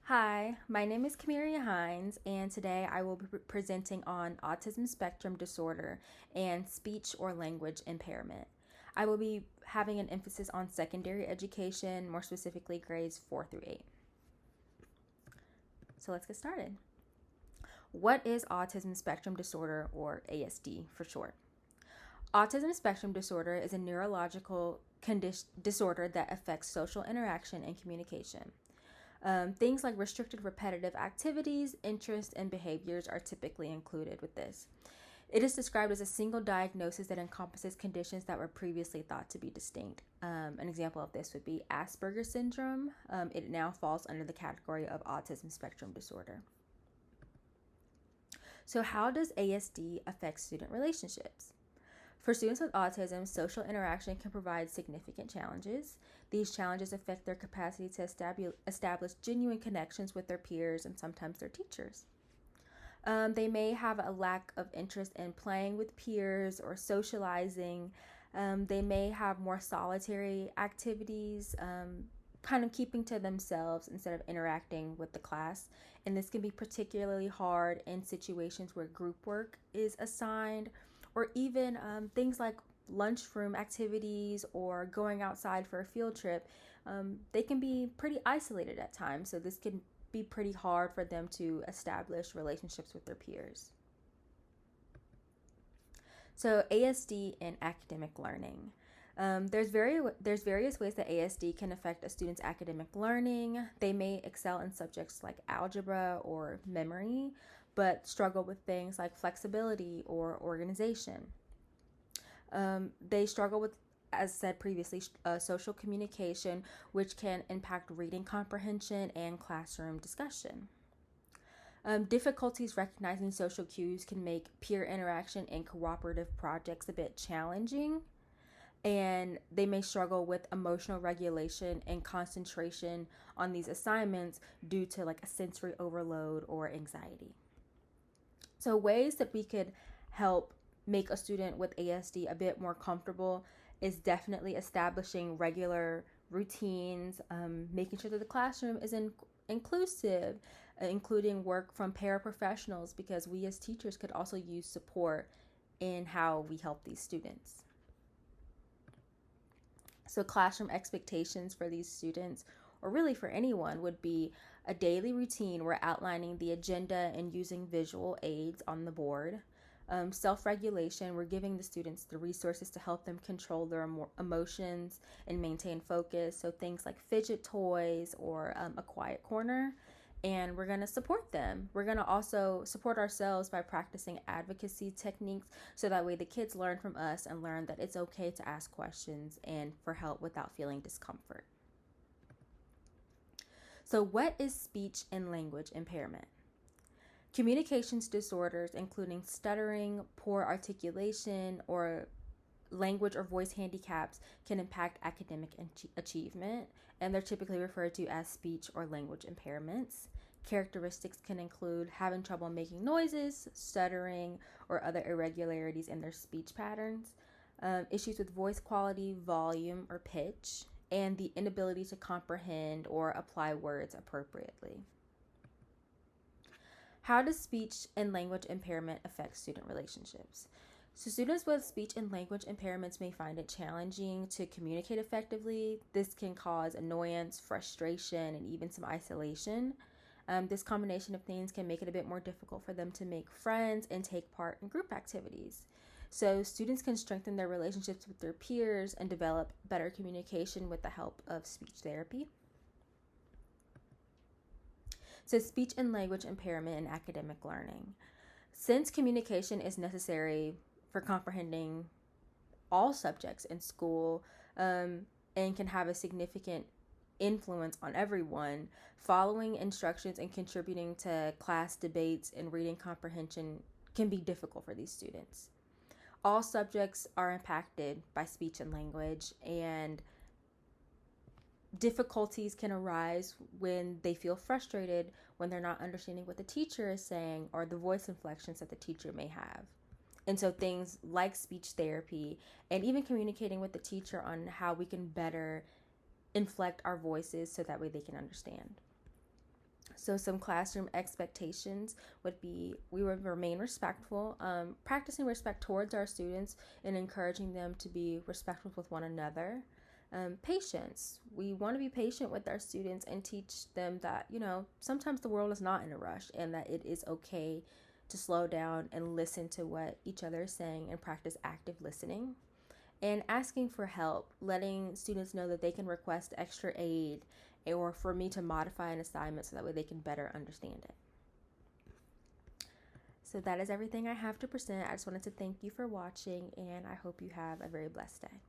Hi, my name is Kamiria Hines, and today I will be presenting on autism spectrum disorder and speech or language impairment. I will be having an emphasis on secondary education, more specifically grades 4 through 8. So let's get started. What is autism spectrum disorder, or ASD for short? Autism spectrum disorder is a neurological disorder that affects social interaction and communication. Things like restricted repetitive activities, interests, and behaviors are typically included with this. It is described as a single diagnosis that encompasses conditions that were previously thought to be distinct. An example of this would be Asperger's syndrome. It now falls under the category of autism spectrum disorder. So, how does ASD affect student relationships? For students with autism, social interaction can provide significant challenges. These challenges affect their capacity to establish genuine connections with their peers and sometimes their teachers. They may have a lack of interest in playing with peers or socializing. They may have more solitary activities, kind of keeping to themselves instead of interacting with the class. And this can be particularly hard in situations where group work is assigned, or even things like lunchroom activities or going outside for a field trip. They can be pretty isolated at times, so this can be pretty hard for them to establish relationships with their peers. So ASD and academic learning. There's various ways that ASD can affect a student's academic learning. They may excel in subjects like algebra or memory, but struggle with things like flexibility or organization. They struggle with, as said previously, social communication, which can impact reading comprehension and classroom discussion. Difficulties recognizing social cues can make peer interaction and cooperative projects a bit challenging, and they may struggle with emotional regulation and concentration on these assignments due to like a sensory overload or anxiety. So ways that we could help make a student with ASD a bit more comfortable is definitely establishing regular routines, making sure that the classroom is inclusive, including work from paraprofessionals, because we as teachers could also use support in how we help these students. So classroom expectations for these students, or really for anyone, would be a daily routine where outlining the agenda and using visual aids on the board. Self-regulation, we're giving the students the resources to help them control their emotions and maintain focus. So things like fidget toys or a quiet corner. And we're going to support them. We're going to also support ourselves by practicing advocacy techniques, so that way the kids learn from us and learn that it's okay to ask questions and for help without feeling discomfort. So what is speech and language impairment? Communications disorders, including stuttering, poor articulation, or language or voice handicaps, can impact academic achievement, and they're typically referred to as speech or language impairments. Characteristics can include having trouble making noises, stuttering, or other irregularities in their speech patterns, issues with voice quality, volume, or pitch, and the inability to comprehend or apply words appropriately. How does speech and language impairment affect student relationships? So students with speech and language impairments may find it challenging to communicate effectively. This can cause annoyance, frustration, and even some isolation. This combination of things can make it a bit more difficult for them to make friends and take part in group activities. So students can strengthen their relationships with their peers and develop better communication with the help of speech therapy. So speech and language impairment and academic learning. Since communication is necessary for comprehending all subjects in school, and can have a significant influence on everyone, following instructions and contributing to class debates and reading comprehension can be difficult for these students. All subjects are impacted by speech and language, and difficulties can arise when they feel frustrated when they're not understanding what the teacher is saying, or the voice inflections that the teacher may have. And so things like speech therapy and even communicating with the teacher on how we can better inflect our voices so that way they can understand. So some classroom expectations would be we would remain respectful, practicing respect towards our students and encouraging them to be respectful with one another. Patience. We want to be patient with our students and teach them that, sometimes the world is not in a rush and that it is okay to slow down and listen to what each other is saying and practice active listening. And asking for help, letting students know that they can request extra aid or for me to modify an assignment so that way they can better understand it. So that is everything I have to present. I just wanted to thank you for watching, and I hope you have a very blessed day.